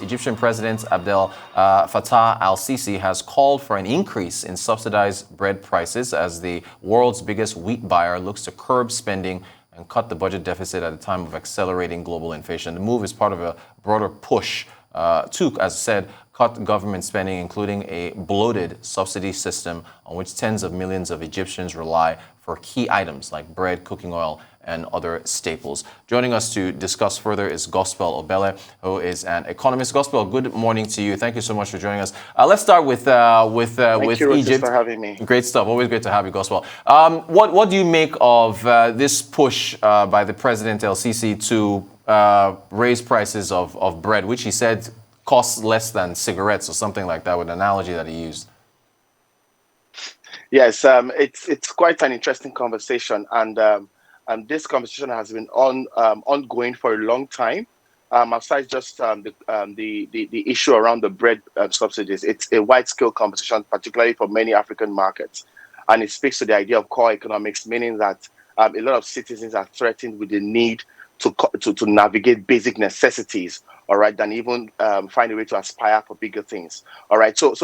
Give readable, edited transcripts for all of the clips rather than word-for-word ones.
Egyptian President Abdel Fattah al-Sisi has called for an increase in subsidized bread prices as the world's biggest wheat buyer looks to curb spending and cut the budget deficit at a time of accelerating global inflation. The move is part of a broader push to, as I said, cut government spending, including a bloated subsidy system on which tens of millions of Egyptians rely for key items like bread, cooking oil, and other staples. Joining us to discuss further is Gospel Obele, who is an economist. Gospel, good morning to you. Thank you so much for joining us. Let's start with Thank you, Egypt. for having me. Great stuff. Always great to have you, Gospel. What do you make of this push by the President El Sisi to raise prices of bread, which he said costs less than cigarettes or something like that, with an analogy that he used? Yes, it's quite an interesting conversation, and this conversation has been ongoing for a long time. Aside just the issue around the bread subsidies, it's a wide-scale conversation, particularly for many African markets, and it speaks to the idea of core economics, meaning that a lot of citizens are threatened with the need to navigate basic necessities, all right, than even find a way to aspire for bigger things, all right. So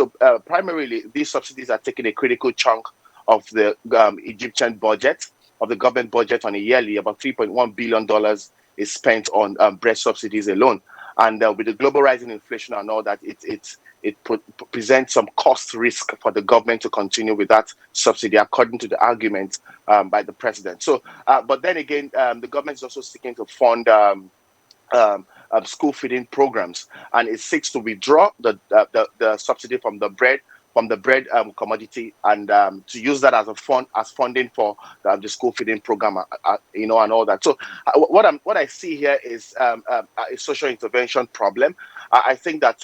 primarily, these subsidies are taking a critical chunk of the Egyptian budget, of the government budget on a yearly. About $3.1 billion is spent on bread subsidies alone. And with the global rising inflation and all that, it presents some cost risk for the government to continue with that subsidy, according to the argument by the president. So, but then again, the government is also seeking to fund school feeding programs, and it seeks to withdraw the subsidy from the bread commodity, and to use that as funding for the school feeding program, and all that. So what I see here is a social intervention problem. I think that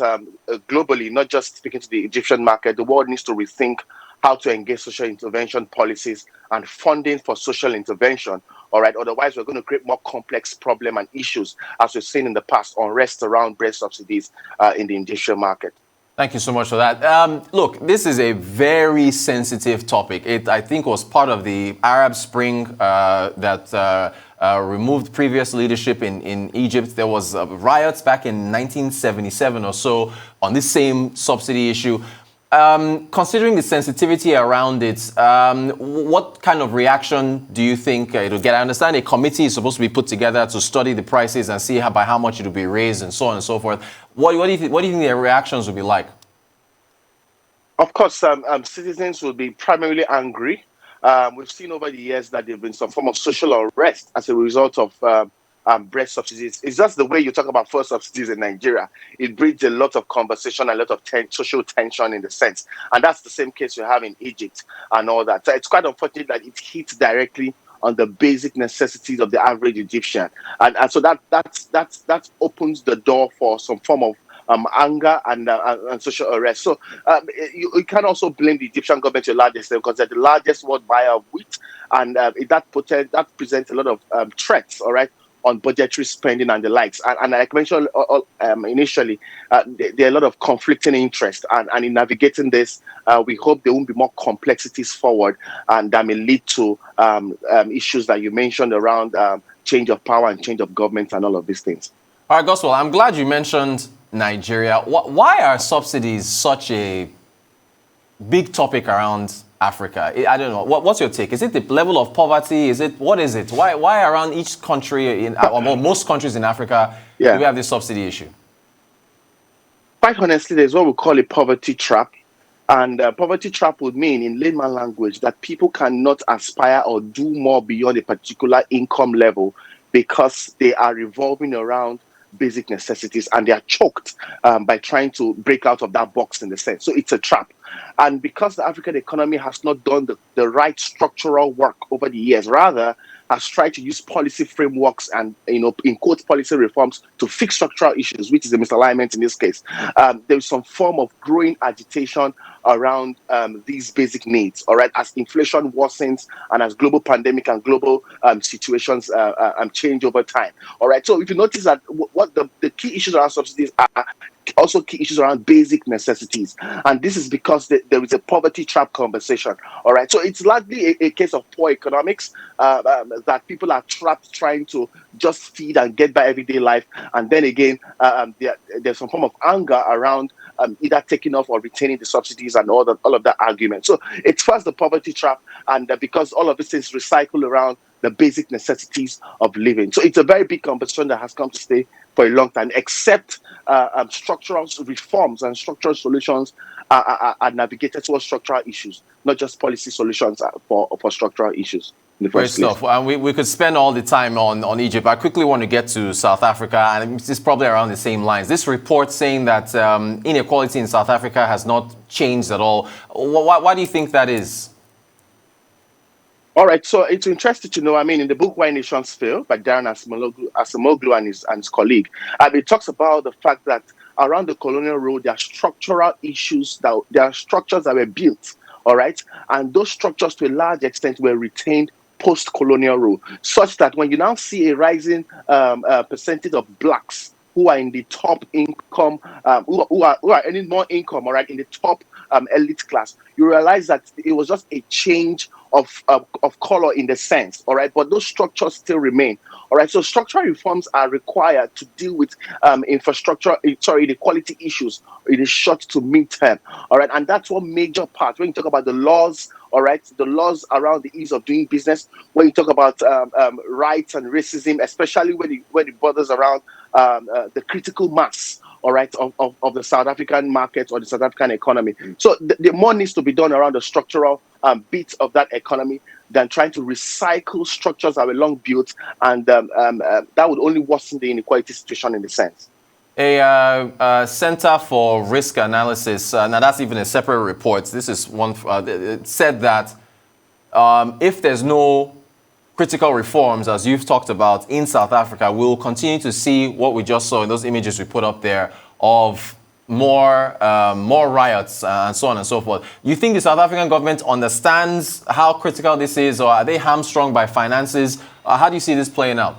globally, not just speaking to the Egyptian market, the world needs to rethink how to engage social intervention policies and funding for social intervention. All right. Otherwise, we're going to create more complex problem and issues, as we've seen in the past, unrest around bread subsidies in the Egyptian market. Thank you so much for that. Look, this is a very sensitive topic. It, I think, was part of the Arab Spring that removed previous leadership in Egypt. There was riots back in 1977 or so on this same subsidy issue. Considering the sensitivity around it, what kind of reaction do you think it'll get? I understand a committee is supposed to be put together to study the prices and see by how much it will be raised and so on and so forth. What do you think the reactions will be like? Of course, citizens will be primarily angry. We've seen over the years that there have been some form of social unrest as a result of bread subsidies. It's just the way you talk about food subsidies in Nigeria. It breeds a lot of conversation, a lot of social tension in the sense. And that's the same case you have in Egypt and all that. So it's quite unfortunate that it hits directly on the basic necessities of the average Egyptian. And so that opens the door for some form of anger and social unrest. So you can also blame the Egyptian government to a large extent, because they're the largest world buyer of wheat, and that presents a lot of threats, all right, on budgetary spending and the likes. And like I mentioned initially, there are a lot of conflicting interests. And in navigating this, we hope there won't be more complexities forward, and that may lead to issues that you mentioned around change of power and change of government and all of these things. All right, Gospel, I'm glad you mentioned Nigeria. Why are subsidies such a big topic around Africa? I don't know. What's your take? Is it the level of poverty? What is it? Why around each country or most countries in Africa do we have this subsidy issue? Quite honestly, there's what we call a poverty trap. And poverty trap would mean, in layman language, that people cannot aspire or do more beyond a particular income level because they are revolving around basic necessities, and they are choked by trying to break out of that box, in the sense. So it's a trap. And because the African economy has not done the right structural work over the years, rather has tried to use policy frameworks and, in quote, policy reforms to fix structural issues, which is a misalignment in this case, there is some form of growing agitation around these basic needs, all right, as inflation worsens and as global pandemic and global situations change over time, all right. So if you notice that what the key issues around subsidies are also key issues around basic necessities. And this is because there is a poverty trap conversation. All right. So it's largely a case of poor economics, that people are trapped trying to just feed and get by everyday life. And then again, there's some form of anger around either taking off or retaining the subsidies and all of that argument. So it's first the poverty trap, and because all of these things recycle around the basic necessities of living. So it's a very big conversation that has come to stay for a long time, except structural reforms and structural solutions are navigated towards structural issues, not just policy solutions for structural issues. Great stuff. And we could spend all the time on Egypt. I quickly want to get to South Africa, and it's probably around the same lines. This report saying that inequality in South Africa has not changed at all. Why do you think that is? All right, so it's interesting to know. I mean, in the book "Why Nations Fail" by Darren Acemoglu and his colleague, it talks about the fact that around the colonial rule, there are structural issues there are structures that were built. All right, and those structures, to a large extent, were retained post-colonial rule, such that when you now see a rising percentage of blacks who are in the top income, who are earning more income, all right, in the top elite class, you realize that it was just a change of color in the sense, all right, but those structures still remain. All right, so structural reforms are required to deal with inequality issues in the short to mid-term. All right, and that's one major part when you talk about the laws. All right, the laws around the ease of doing business. When you talk about rights and racism, especially when it borders around the critical mass, all right, of the South African market or the South African economy. So the more needs to be done around the structural bits of that economy than trying to recycle structures that were long built, and that would only worsen the inequality situation in the sense. A Center for Risk Analysis, now that's even a separate report. This is one, it said that if there's no critical reforms, as you've talked about, in South Africa, we'll continue to see what we just saw in those images we put up there of more riots and so on and so forth. You think the South African government understands how critical this is, or are they hamstrung by finances? How do you see this playing out?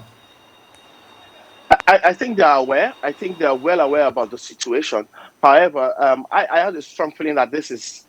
I think they are aware. I think they are well aware about the situation. However, I have a strong feeling that this is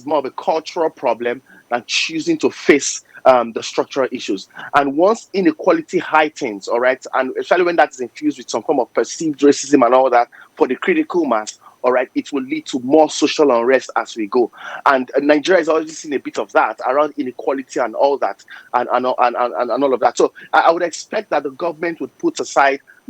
more of a cultural problem than choosing to face the structural issues. And once inequality heightens, all right, and especially when that is infused with some form of perceived racism and all that for the critical mass, all right, it will lead to more social unrest as we go. And Nigeria is already seeing a bit of that around inequality and all that, and all of that. So I would expect that the government would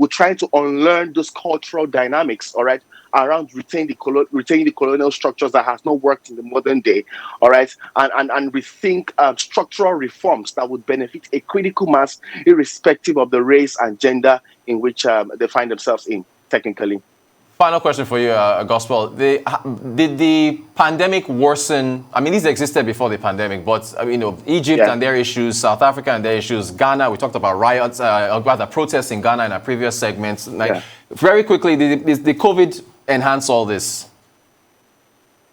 try to unlearn those cultural dynamics, all right, around retaining the colonial structures that has not worked in the modern day, all right, and rethink structural reforms that would benefit a critical mass, irrespective of the race and gender in which they find themselves in, technically. Final question for you, Gospel. Did the pandemic worsen? I mean, these existed before the pandemic, but Egypt and their issues, South Africa and their issues, Ghana. We talked about riots, or rather protests in Ghana in our previous segments. Very quickly, did the COVID enhance all this?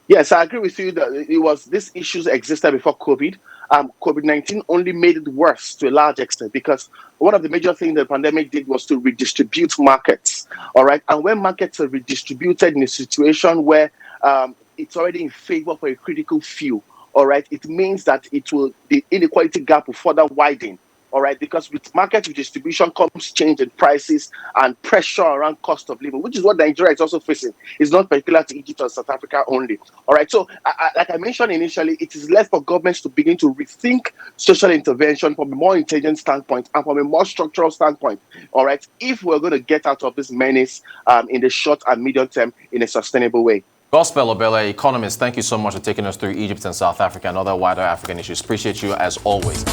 Yes, I agree with you that these issues existed before COVID. COVID-19 only made it worse to a large extent, because one of the major things the pandemic did was to redistribute markets. All right. And when markets are redistributed in a situation where it's already in favor for a critical few, all right, it means that the inequality gap will further widen. All right, because with market redistribution comes change in prices and pressure around cost of living, which is what Nigeria is also facing. It's not particular to Egypt or South Africa only. All right, so like I mentioned initially, it is left for governments to begin to rethink social intervention from a more intelligent standpoint and from a more structural standpoint. All right, if we're going to get out of this menace in the short and medium term in a sustainable way. Gospel Obele, Economist, thank you so much for taking us through Egypt and South Africa and other wider African issues. Appreciate you as always.